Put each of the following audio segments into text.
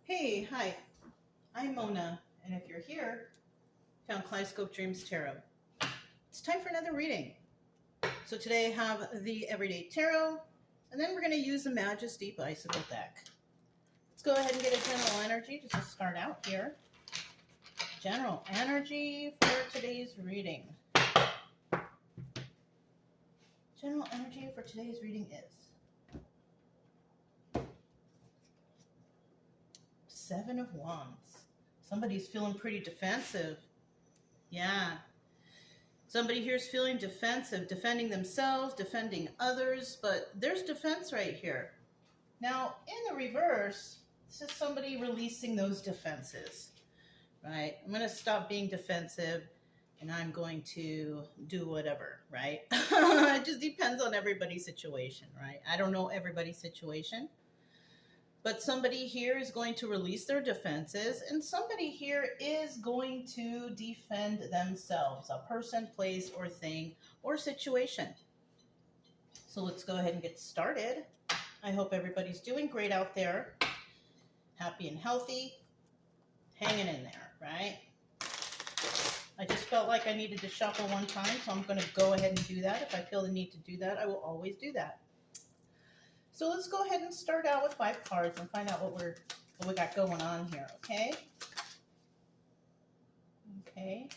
Hey, hi, I'm Mona, and if you're here, found Kaleidoscope Dreams Tarot. It's time for another reading. So today I have the Everyday Tarot, and then we're going to use the Majesty Bicycle deck. Let's go ahead and get a general energy just to start out here. General energy for today's reading. General energy for today's reading is Seven of Wands. Somebody's feeling pretty defensive. Yeah. Somebody here is feeling defensive, defending themselves, defending others, but there's defense right here. Now, in the reverse, this is somebody releasing those defenses, right? I'm going to stop being defensive and I'm going to do whatever, right? It just depends on everybody's situation, right? I don't know everybody's situation. But somebody here is going to release their defenses, and somebody here is going to defend themselves, a person, place, or thing, or situation. So let's go ahead and get started. I hope everybody's doing great out there, happy and healthy, hanging in there, right? I just felt like I needed to shuffle one time, so I'm going to go ahead and do that. If I feel the need to do that, I will always do that. So let's go ahead and start out with 5 cards and find out what we got going on here, okay? Okay.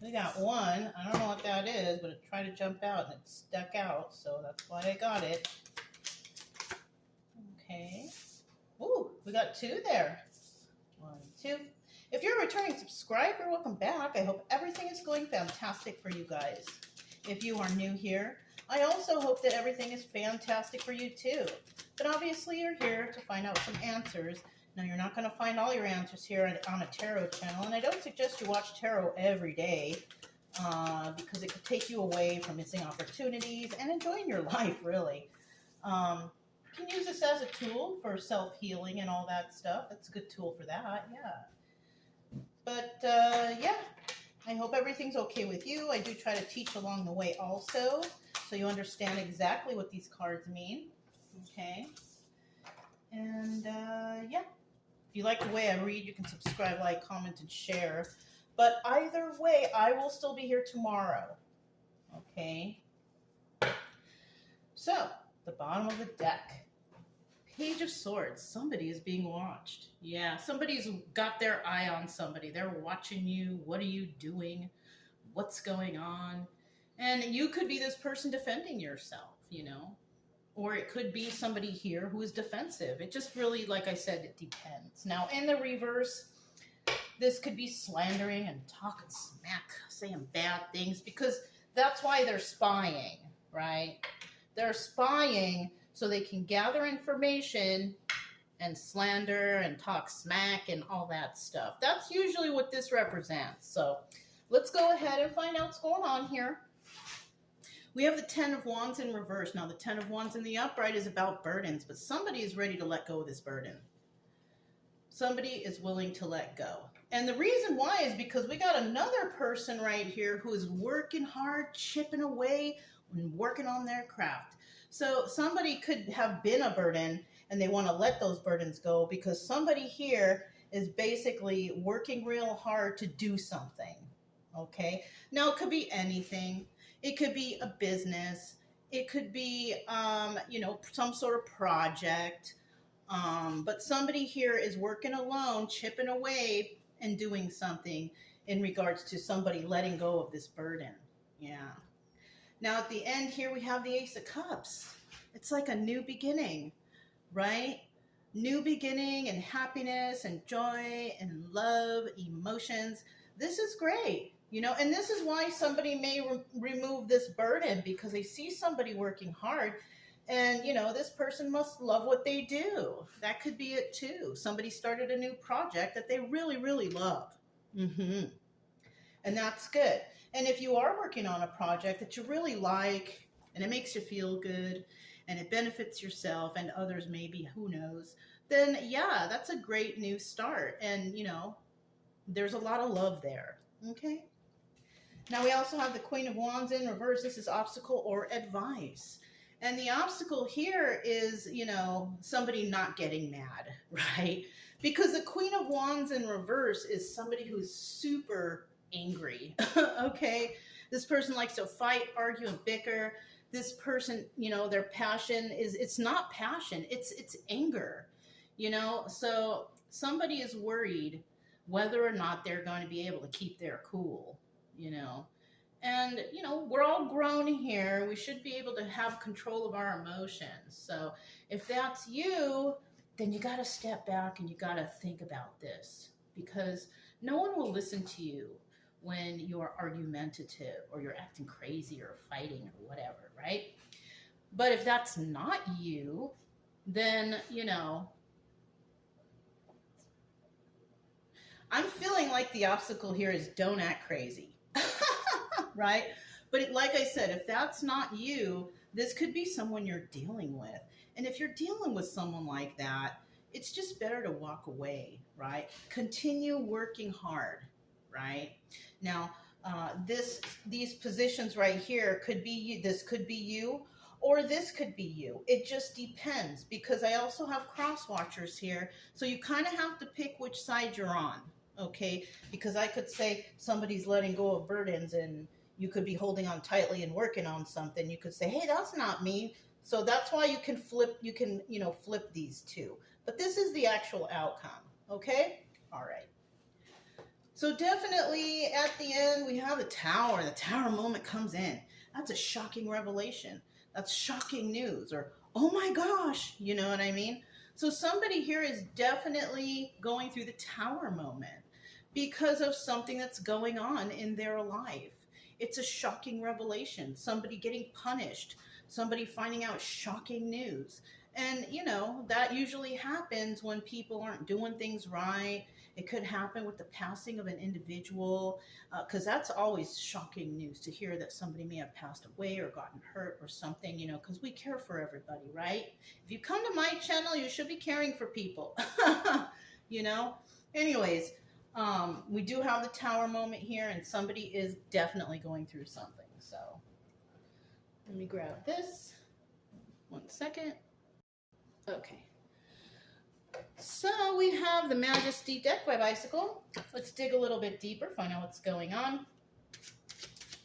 We got one. I don't know what that is, but it tried to jump out and it stuck out, so that's why I got it. Okay. Ooh, we got 2 there. 1, 2. If you're a returning subscriber, welcome back. I hope everything is going fantastic for you guys. If you are new here, I also hope that everything is fantastic for you too. But obviously you're here to find out some answers. Now you're not going to find all your answers here on a tarot channel, and I don't suggest you watch tarot every day because it could take you away from missing opportunities and enjoying your life, really. You can use this as a tool for self-healing and all that stuff. That's a good tool for that, yeah. But, yeah, I hope everything's okay with you. I do try to teach along the way also, so you understand exactly what these cards mean, okay? And, yeah, if you like the way I read, you can subscribe, like, comment, and share. But either way, I will still be here tomorrow, okay? So, the bottom of the deck. Page of Swords. Somebody is being watched. Yeah, somebody's got their eye on somebody. They're watching you. What are you doing? What's going on? And you could be this person defending yourself, you know? Or it could be somebody here who is defensive. It just really, like I said, it depends. Now, in the reverse, this could be slandering and talking smack, saying bad things, because that's why they're spying, right? They're spying so they can gather information and slander and talk smack and all that stuff. That's usually what this represents. So let's go ahead and find out what's going on here. We have the 10 of Wands in reverse. Now the 10 of Wands in the upright is about burdens, but somebody is ready to let go of this burden. Somebody is willing to let go. And the reason why is because we got another person right here who is working hard, chipping away, and working on their craft. So somebody could have been a burden and they want to let those burdens go because somebody here is basically working real hard to do something, okay? Now, it could be anything. It could be a business. It could be, you know, some sort of project. But somebody here is working alone, chipping away and doing something in regards to somebody letting go of this burden. Yeah. Now, at the end here, we have the Ace of Cups. It's like a new beginning, right? New beginning and happiness and joy and love, emotions. This is great, you know, and this is why somebody may remove this burden because they see somebody working hard and, you know, this person must love what they do. That could be it too. Somebody started a new project that they really, really love. And that's good. And if you are working on a project that you really like and it makes you feel good and it benefits yourself and others maybe, who knows, then yeah, that's a great new start. And, you know, there's a lot of love there, okay? Now we also have the Queen of Wands in reverse. This is obstacle or advice. And the obstacle here is, somebody not getting mad, right? Because the Queen of Wands in reverse is somebody who's super angry, okay? This person likes to fight, argue, and bicker. This person, their passion it's not passion, it's anger, So somebody is worried whether or not they're going to be able to keep their cool, And, we're all grown here. We should be able to have control of our emotions. So if that's you, then you got to step back and you got to think about this, because no one will listen to you when you're argumentative or you're acting crazy or fighting or whatever, right? But if that's not you, then, I'm feeling like the obstacle here is don't act crazy. Right? But like I said, if that's not you, this could be someone you're dealing with. And if you're dealing with someone like that, it's just better to walk away, right? Continue working hard, right? Now, these positions right here could be you. This could be you, or this could be you. It just depends, because I also have cross watchers here. So you kind of have to pick which side you're on, okay? Because I could say somebody's letting go of burdens and you could be holding on tightly and working on something. You could say, hey, that's not me. So that's why you can flip, flip these two. But this is the actual outcome, okay? All right. So definitely at the end, we have the Tower. The Tower moment comes in. That's a shocking revelation. That's shocking news, or, oh my gosh, you know what I mean? So somebody here is definitely going through the Tower moment because of something that's going on in their life. It's a shocking revelation. Somebody getting punished. Somebody finding out shocking news. And, that usually happens when people aren't doing things right. It could happen with the passing of an individual, because that's always shocking news to hear that somebody may have passed away or gotten hurt or something, because we care for everybody, right? If you come to my channel, you should be caring for people, Anyways, we do have the Tower moment here, and somebody is definitely going through something. So let me grab this. 1 second. Okay. So we have the Majesty deck by Bicycle. Let's dig a little bit deeper, find out what's going on.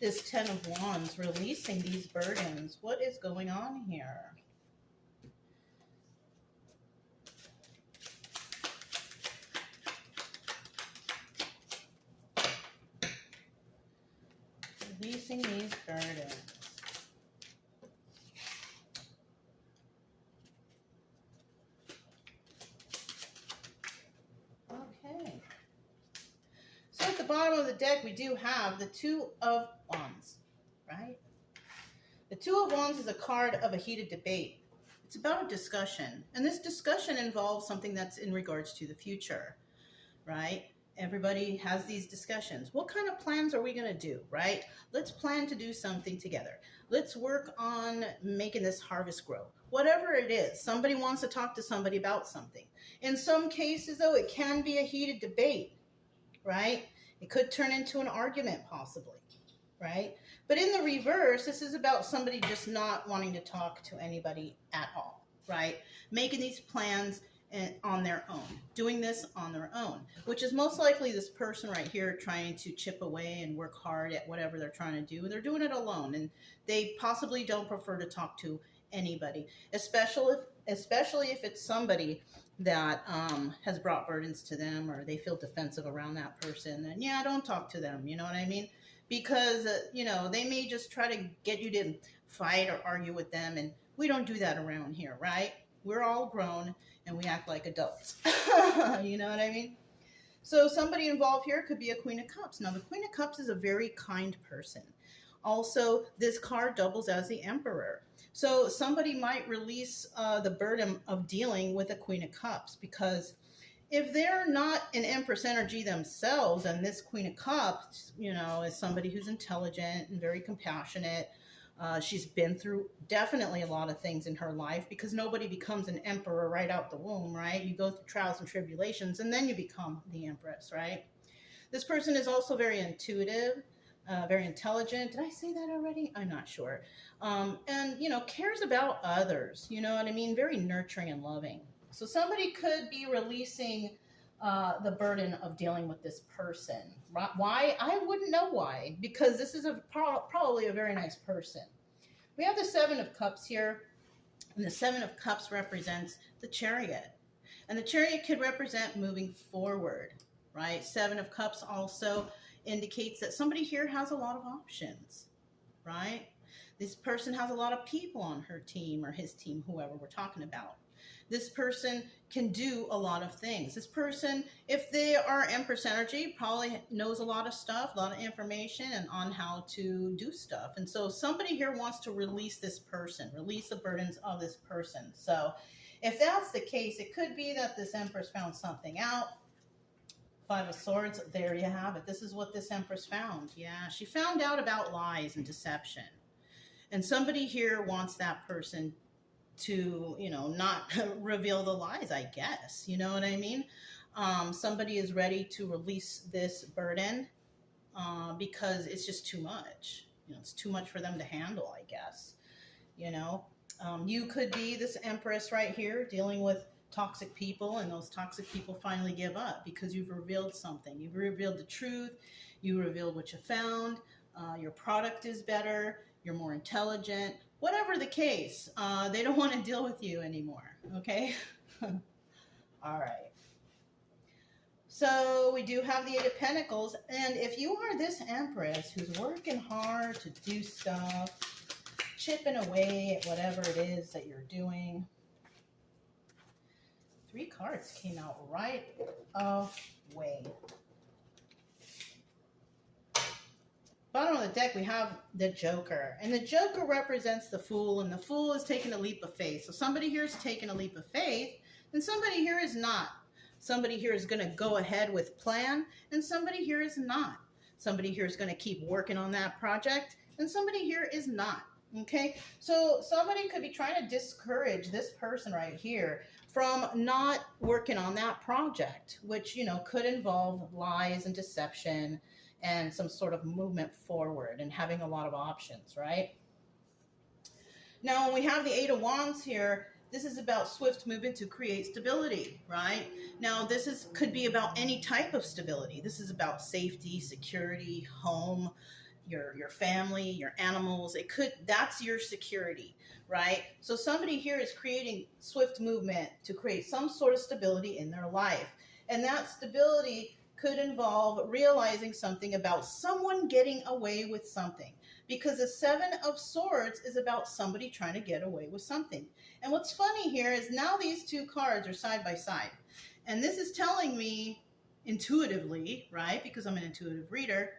This 10 of Wands, releasing these burdens. What is going on here? Releasing these burdens. Okay. So at the bottom of the deck, we do have the 2 of Wands, right? The 2 of Wands is a card of a heated debate. It's about a discussion. And this discussion involves something that's in regards to the future, right? Everybody has these discussions. What kind of plans are we going to do, right? Let's plan to do something together. Let's work on making this harvest grow. Whatever it is, somebody wants to talk to somebody about something. In some cases, though, it can be a heated debate, right? It could turn into an argument, possibly, right? But in the reverse, this is about somebody just not wanting to talk to anybody at all, right? Making these plans on their own, doing this on their own, which is most likely this person right here trying to chip away and work hard at whatever they're trying to do. And they're doing it alone, and they possibly don't prefer to talk to anybody, especially if it's somebody that has brought burdens to them, or they feel defensive around that person. Then yeah, don't talk to them. You know what I mean? Because they may just try to get you to fight or argue with them, and we don't do that around here, right? We're all grown and we act like adults. You know what I mean? So somebody involved here could be a Queen of Cups. Now, the Queen of Cups is a very kind person. Also, this card doubles as the Emperor. So somebody might release the burden of dealing with a Queen of Cups, because if they're not an Empress energy themselves, and this Queen of Cups, is somebody who's intelligent and very compassionate. She's been through definitely a lot of things in her life, because nobody becomes an emperor right out the womb, right? You go through trials and tribulations, and then you become the Empress, right? This person is also very intuitive. very intelligent. Did I say that already? I'm not sure. And, cares about others. You know what I mean? Very nurturing and loving. So somebody could be releasing the burden of dealing with this person. Why? I wouldn't know why, because this is probably a very nice person. We have the Seven of Cups here, and the Seven of Cups represents the Chariot. And the Chariot could represent moving forward, right? Seven of Cups also indicates that somebody here has a lot of options, right? This person has a lot of people on her team or his team, whoever we're talking about. This person can do a lot of things. This person, if they are Empress energy, probably knows a lot of stuff, a lot of information and on how to do stuff. And so somebody here wants to release this person, release the burdens of this person. So if that's the case, it could be that this Empress found something out. Five of Swords, there you have it. This is what this Empress found. Yeah, she found out about lies and deception. And somebody here wants that person to, not reveal the lies, I guess. You know what I mean? Somebody is ready to release this burden because it's just too much. It's too much for them to handle, I guess. You could be this Empress right here dealing with toxic people, and those toxic people finally give up because you've revealed something. You've revealed the truth. You revealed what you found. Your product is better. You're more intelligent. Whatever the case, they don't want to deal with you anymore, okay? All right. So we do have the Eight of Pentacles, and if you are this Empress who's working hard to do stuff, chipping away at whatever it is that you're doing, 3 cards came out right away. Bottom of the deck, we have the Joker. And the Joker represents the Fool, and the Fool is taking a leap of faith. So somebody here is taking a leap of faith, and somebody here is not. Somebody here is going to go ahead with plan, and somebody here is not. Somebody here is going to keep working on that project, and somebody here is not. Okay? So somebody could be trying to discourage this person right here from not working on that project, which, could involve lies and deception and some sort of movement forward and having a lot of options, right? Now, when we have the Eight of Wands here, this is about swift movement to create stability, right? Now, this could be about any type of stability. This is about safety, security, home, your family, your animals. That's your security, right? So somebody here is creating swift movement to create some sort of stability in their life. And that stability could involve realizing something about someone getting away with something, because the Seven of Swords is about somebody trying to get away with something. And what's funny here is now these 2 cards are side by side. And this is telling me intuitively, right, because I'm an intuitive reader,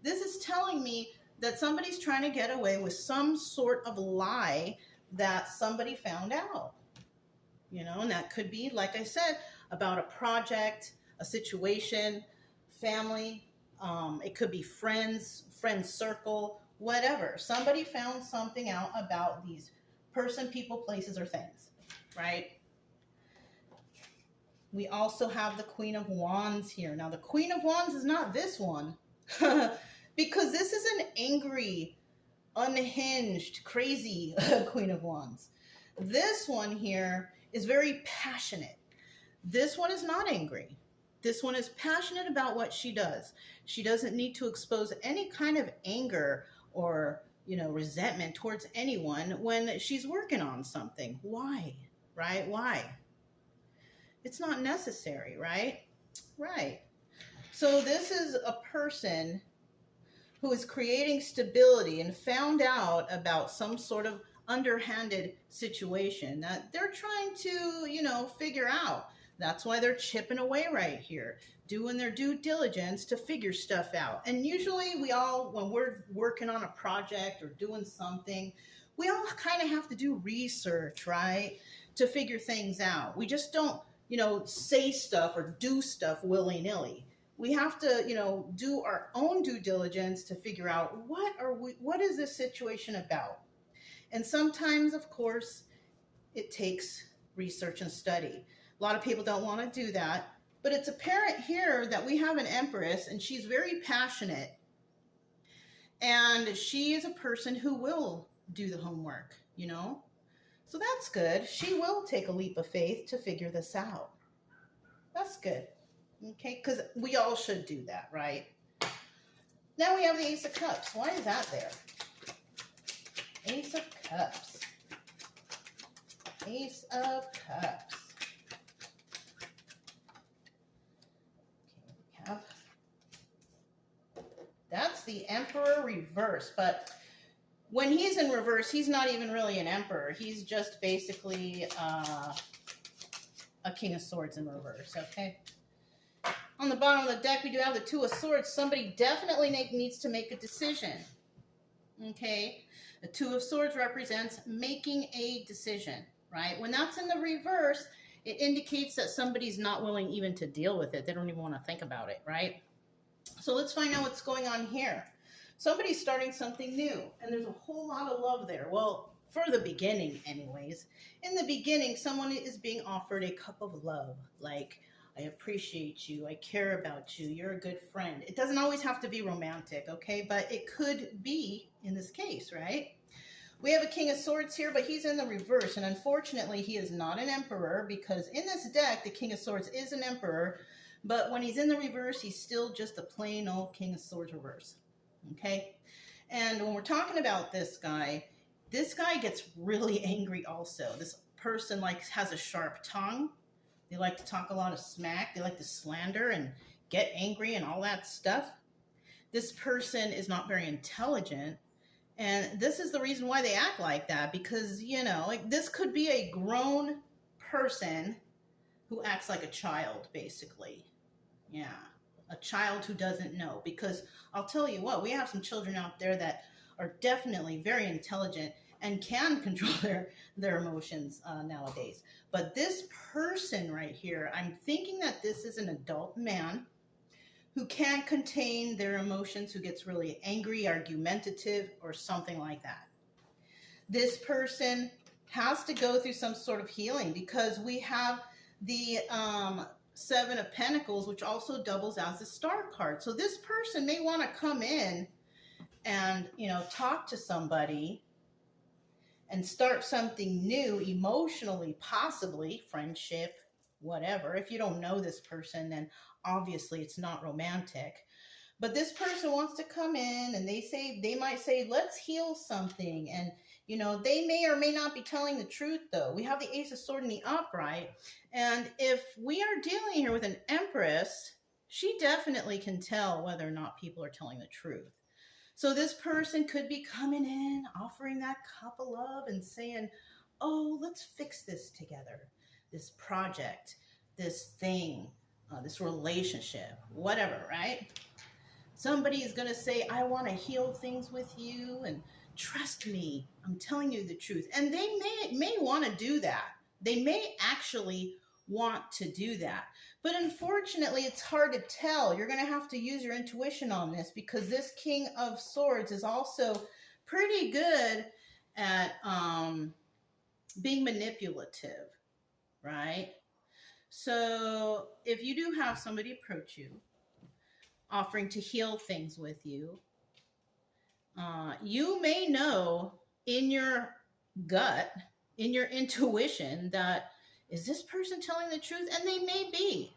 this is telling me that somebody's trying to get away with some sort of lie that somebody found out. And that could be, like I said, about a project, a situation, family, it could be friends circle, whatever. Somebody found something out about these person, people, places, or things, right? We also have the Queen of Wands here. Now, the Queen of Wands is not this one because this is an angry, unhinged, crazy Queen of Wands. This one here is very passionate. This one is not angry. This one is passionate about what she does. She doesn't need to expose any kind of anger or, resentment towards anyone when she's working on something. Why? Right? Why? It's not necessary, right? Right. So this is a person who is creating stability and found out about some sort of underhanded situation that they're trying to, figure out. That's why they're chipping away right here, doing their due diligence to figure stuff out. And usually when we're working on a project or doing something, we all kind of have to do research, right, to figure things out. We just don't, say stuff or do stuff willy-nilly. We have to, do our own due diligence to figure out what is this situation about? And sometimes, of course, it takes research and study. A lot of people don't want to do that, but it's apparent here that we have an Empress and she's very passionate And she is a person who will do the homework, you know? So that's good. She will take a leap of faith to figure this out. That's good. Okay, because we all should do that, right? Now we have the Ace of Cups. Why is that there? Ace of Cups. Ace of Cups. Okay, we have... That's the Emperor reverse, but when he's in reverse, he's not even really an Emperor. He's just basically a King of Swords in reverse, okay? On the bottom of the deck, we do have the Two of Swords. Somebody definitely needs to make a decision, okay? The Two of Swords represents making a decision, right? When that's in the reverse, it indicates that somebody's not willing even to deal with it. They don't even want to think about it, right? So let's find out what's going on here. Somebody's starting something new, and there's a whole lot of love there. Well, for the beginning anyways. In the beginning, someone is being offered a cup of love, like, I appreciate you, I care about you, you're a good friend. It doesn't always have to be romantic, okay? But it could be in this case, right? We have a King of Swords here, but he's in the reverse, and unfortunately, he is not an Emperor, because in this deck, the King of Swords is an Emperor, but when he's in the reverse, he's still just a plain old King of Swords reverse, okay? And when we're talking about this guy gets really angry also. This person has a sharp tongue. They like to talk a lot of smack. They like to slander and get angry and all that stuff. This person is not very intelligent. And this is the reason why they act like that, because, you know, like, this could be a grown person who acts like a child, basically. Yeah, a child who doesn't know. Because I'll tell you what, we have some children out there that are definitely very intelligent and can control their emotions nowadays. But this person right here, I'm thinking that this is an adult man who can't contain their emotions, who gets really angry, argumentative, or something like that. This person has to go through some sort of healing, because we have the Seven of Pentacles, which also doubles as the Star card. So this person may want to come in and, you know, talk to somebody and start something new emotionally, possibly friendship, whatever. If you don't know this person, then obviously it's not romantic. But this person wants to come in, and they might say, let's heal something. And, you know, they may or may not be telling the truth, though. We have the Ace of Swords in the upright. And if we are dealing here with an Empress, she definitely can tell whether or not people are telling the truth. So this person could be coming in, offering that cup of love and saying, oh, let's fix this together. This project, this thing, this relationship, whatever, right? Somebody is going to say, I want to heal things with you, and trust me, I'm telling you the truth. And they may want to do that. They may actually want to do that. But unfortunately, it's hard to tell. You're going to have to use your intuition on this, because this King of Swords is also pretty good at being manipulative, right? So if you do have somebody approach you, offering to heal things with you, you may know in your gut, in your intuition, that is this person telling the truth? And they may be.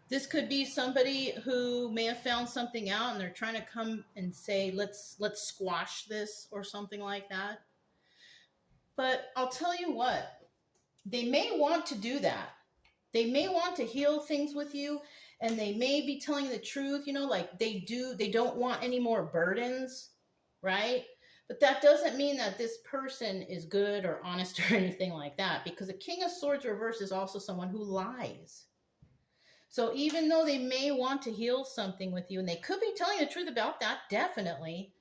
This could be somebody who may have found something out, and they're trying to come and say, let's squash this or something like that. But I'll tell you what, they may want to do that. They may want to heal things with you, and they may be telling the truth, you know, like they don't want any more burdens, right? But that doesn't mean that this person is good or honest or anything like that, because a King of Swords reverse is also someone who lies. So even though they may want to heal something with you, and they could be telling the truth about that, definitely,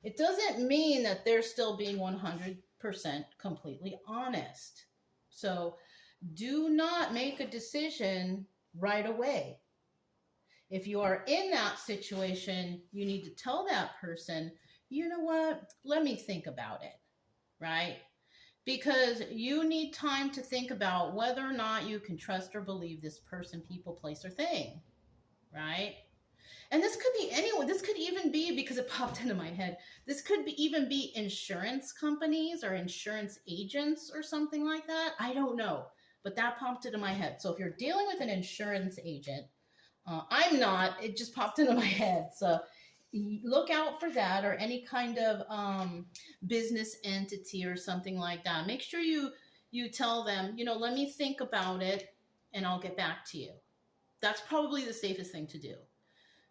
it doesn't mean that they're still being 100% completely honest. So do not make a decision right away. If you are in that situation, you need to tell that person, you know what, let me think about it, right? Because you need time to think about whether or not you can trust or believe this person, people, place, or thing, right? And this could be anyone. This could even be, because it popped into my head, this could be even be insurance companies or insurance agents or something like that. I don't know. But that popped into my head. So if you're dealing with an insurance agent, I'm not. It just popped into my head. So look out for that, or any kind of business entity or something like that. Make sure you tell them, let me think about it and I'll get back to you. That's probably the safest thing to do.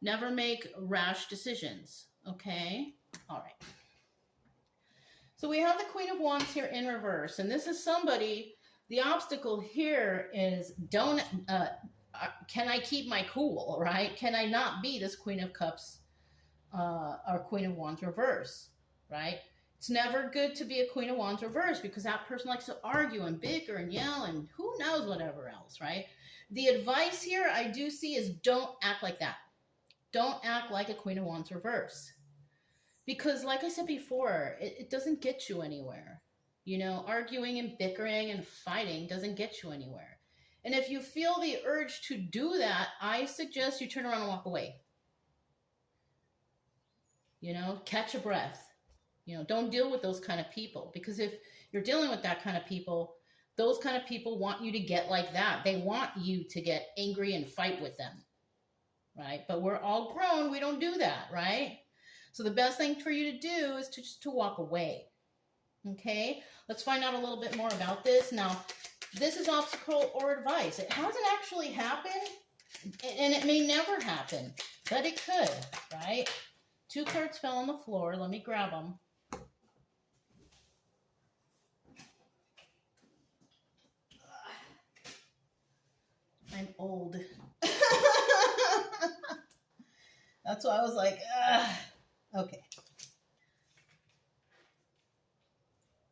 Never make rash decisions. Okay? All right. So we have the Queen of Wands here in reverse. And this is somebody, the obstacle here is can I keep my cool, right? Can I not be this Queen of Cups or Queen of Wands reverse, right? It's never good to be a Queen of Wands reverse, because that person likes to argue and bicker and yell and who knows whatever else, right? The advice here I do see is don't act like that. Don't act like a Queen of Wands reverse. Because like I said before, it doesn't get you anywhere. Arguing and bickering and fighting doesn't get you anywhere. And if you feel the urge to do that, I suggest you turn around and walk away. Catch a breath. Don't deal with those kind of people. Because if you're dealing with that kind of people, those kind of people want you to get like that. They want you to get angry and fight with them. Right? But we're all grown. We don't do that, right? So the best thing for you to do is to walk away. Okay? Let's find out a little bit more about this. Now, this is obstacle or advice. It hasn't actually happened, and it may never happen, but it could, right? 2 cards fell on the floor. Let me grab them. I'm old. That's why I was like, okay.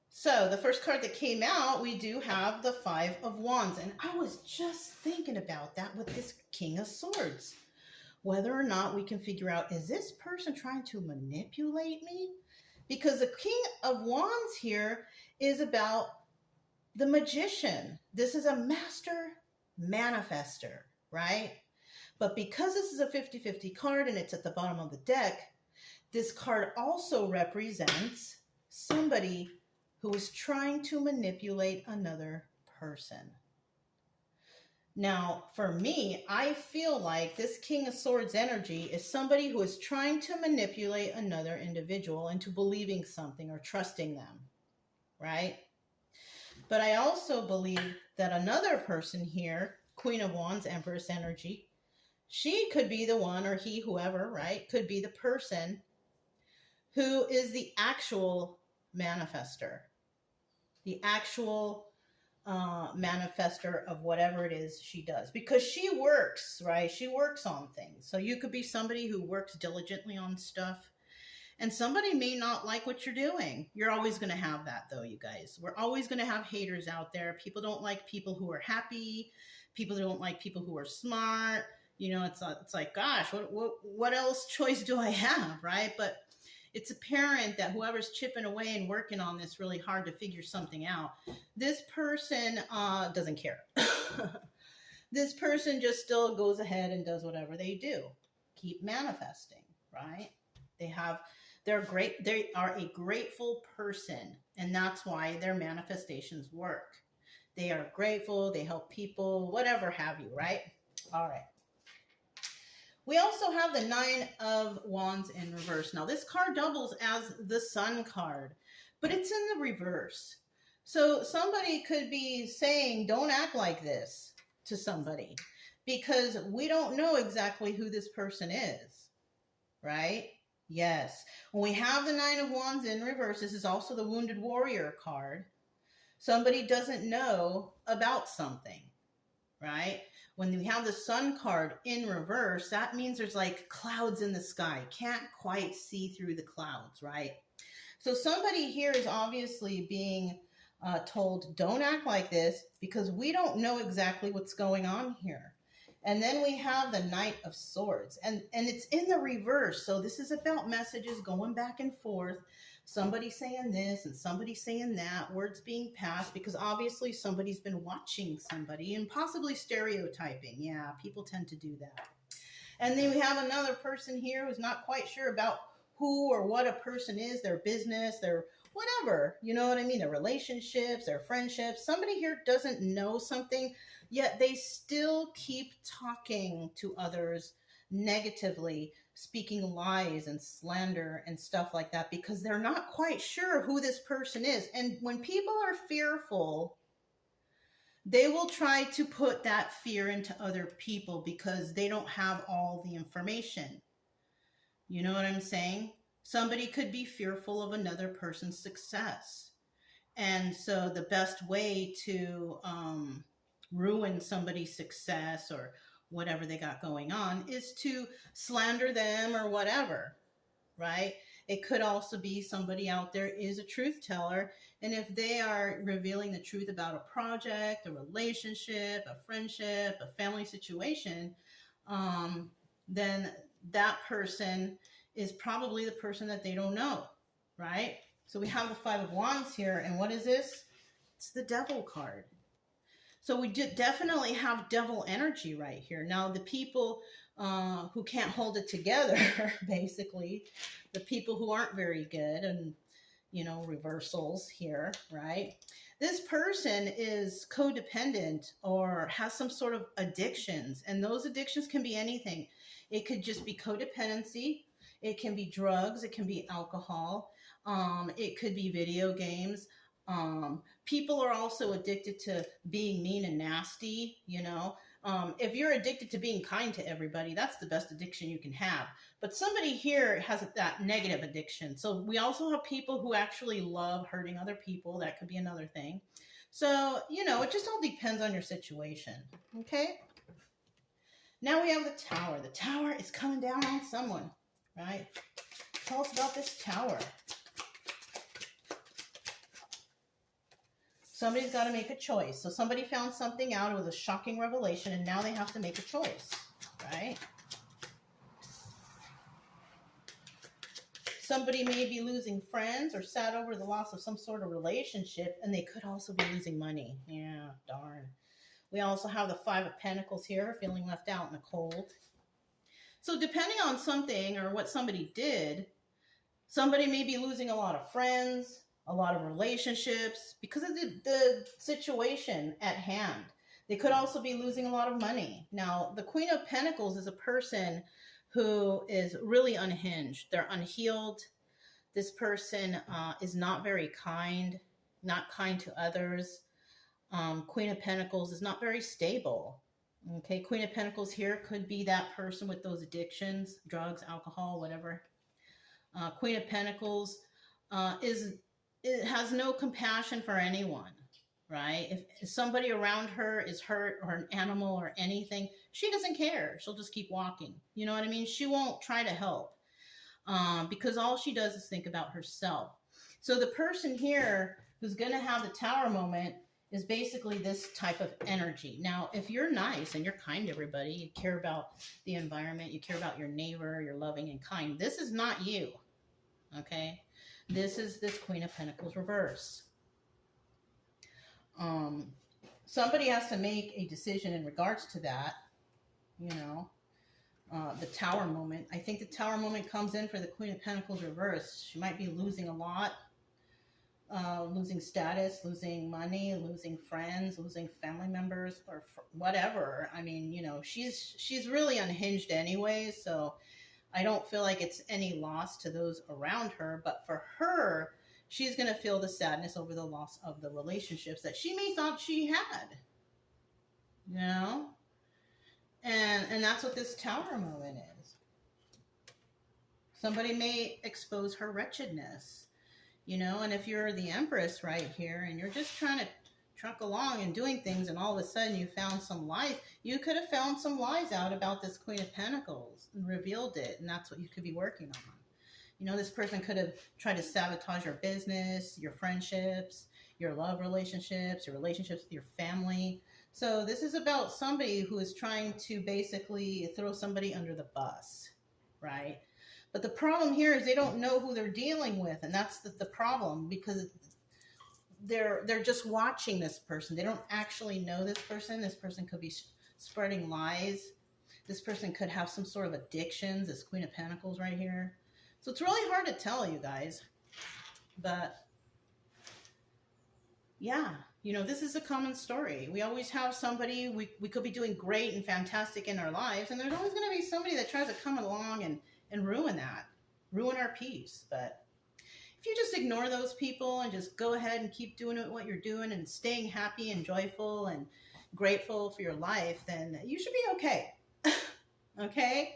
So the first card that came out, we do have the 5 of Wands. And I was just thinking about that with this King of Swords. Whether or not we can figure out, is this person trying to manipulate me? Because the King of Wands here is about the magician. This is a master manifester, right? But because this is a 50-50 card and it's at the bottom of the deck, this card also represents somebody who is trying to manipulate another person. Now, for me, I feel like this King of Swords energy is somebody who is trying to manipulate another individual into believing something or trusting them, right? But I also believe that another person here, Queen of Wands, Empress energy, she could be the one, or he, whoever, right, could be the person who is the actual manifester, the actual manifester of whatever it is she does, because she works, right? She works on things. So you could be somebody who works diligently on stuff, and somebody may not like what you're doing. You're always going to have that, though, you guys. We're always going to have haters out there. People don't like people who are happy. People don't like people who are smart. It's like, gosh, what else choice do I have, right? But it's apparent that whoever's chipping away and working on this really hard to figure something out, this person doesn't care. This person just still goes ahead and does whatever they do. Keep manifesting, right? They are a grateful person, and that's why their manifestations work. They are grateful, they help people, whatever have you, right? All right. We also have the 9 of Wands in reverse. Now, this card doubles as the Sun card, but it's in the reverse. So somebody could be saying, don't act like this to somebody, because we don't know exactly who this person is, right? Yes. When we have the 9 of Wands in reverse, this is also the Wounded Warrior card. Somebody doesn't know about something, right? When we have the Sun card in reverse, that means there's like clouds in the sky. Can't quite see through the clouds, right? So somebody here is obviously being told, don't act like this, because we don't know exactly what's going on here. And then we have the Knight of Swords, and it's in the reverse. So this is about messages going back and forth. Somebody saying this and somebody saying that, words being passed, because obviously somebody's been watching somebody and possibly stereotyping. Yeah, people tend to do that. And then we have another person here who's not quite sure about who or what a person is, their business, their whatever, you know what I mean? Their relationships, their friendships. Somebody here doesn't know something, yet they still keep talking to others negatively, speaking lies and slander and stuff like that because they're not quite sure who this person is. And when people are fearful, they will try to put that fear into other people because they don't have all the information. You know what I'm saying? Somebody could be fearful of another person's success. And so the best way to ruin somebody's success or whatever they got going on is to slander them or whatever, right? It could also be somebody out there is a truth teller. And if they are revealing the truth about a project, a relationship, a friendship, a family situation, then that person is probably the person that they don't know, right? So we have the Five of Wands here. And what is this? It's the Devil card. So we definitely have devil energy right here. Now, the people who can't hold it together, basically, the people who aren't very good and, you know, reversals here, right? This person is codependent or has some sort of addictions. And those addictions can be anything. It could just be codependency. It can be drugs. It can be alcohol. It could be video games. People are also addicted to being mean and nasty, you know. If you're addicted to being kind to everybody, that's the best addiction you can have. But somebody here has that negative addiction. So we also have people who actually love hurting other people. That could be another thing. So, you know, it just all depends on your situation. Okay. Now we have the Tower. The Tower is coming down on someone, right? Tell us about this Tower. Somebody's got to make a choice. So somebody found something out. It was a shocking revelation, and now they have to make a choice, right? Somebody may be losing friends or sad over the loss of some sort of relationship, and they could also be losing money. Yeah, darn. We also have the Five of Pentacles here, feeling left out in the cold. So depending on something or what somebody did, somebody may be losing a lot of friends, a lot of relationships because of the situation at hand. They could also be losing a lot of money. Now, the Queen of Pentacles is a person who is really unhinged. They're unhealed. This person is not very kind, not kind to others. Queen of Pentacles is not very stable. Okay, Queen of Pentacles here could be that person with those addictions, drugs, alcohol, whatever. Queen of Pentacles it has no compassion for anyone, right? If somebody around her is hurt or an animal or anything, she doesn't care. She'll just keep walking. You know what I mean? She won't try to help because all she does is think about herself. So the person here who's going to have the Tower moment is basically this type of energy. Now, if you're nice and you're kind to everybody, you care about the environment, you care about your neighbor, you're loving and kind, this is not you, okay? This is this Queen of Pentacles reverse. Somebody has to make a decision in regards to that, you know, the Tower moment. I think the Tower moment comes in for the Queen of Pentacles reverse. She might be losing a lot, losing status, losing money, losing friends, losing family members, or whatever. I mean, you know, she's really unhinged anyway, so I don't feel like it's any loss to those around her, but for her, she's going to feel the sadness over the loss of the relationships that she may thought she had, you know? And that's what this Tower moment is. Somebody may expose her wretchedness, you know? And if you're the Empress right here and you're just trying to truck along and doing things and all of a sudden you found some lies, you could have found some lies out about this Queen of Pentacles and revealed it, and that's what you could be working on. You know, this person could have tried to sabotage your business, your friendships, your love relationships, your relationships with your family. So this is about somebody who is trying to basically throw somebody under the bus, right? But the problem here is they don't know who they're dealing with, and that's the problem, because they're just watching this person. They don't actually know this person. This person could be spreading lies. This person could have some sort of addictions, this Queen of Pentacles right here. So it's really hard to tell, you guys. But yeah, you know, this is a common story. We always have somebody, we could be doing great and fantastic in our lives, and there's always going to be somebody that tries to come along and ruin that, ruin our peace. But if you just ignore those people and just go ahead and keep doing what you're doing and staying happy and joyful and grateful for your life, then you should be okay. Okay?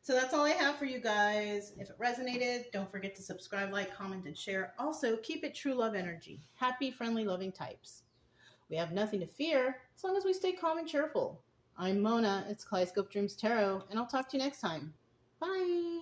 So that's all I have for you guys. If it resonated, don't forget to subscribe, like, comment, and share. Also, keep it true love energy. Happy, friendly, loving types. We have nothing to fear as long as we stay calm and cheerful. I'm Mona. It's Kaleidoscope Dreams Tarot, and I'll talk to you next time. Bye.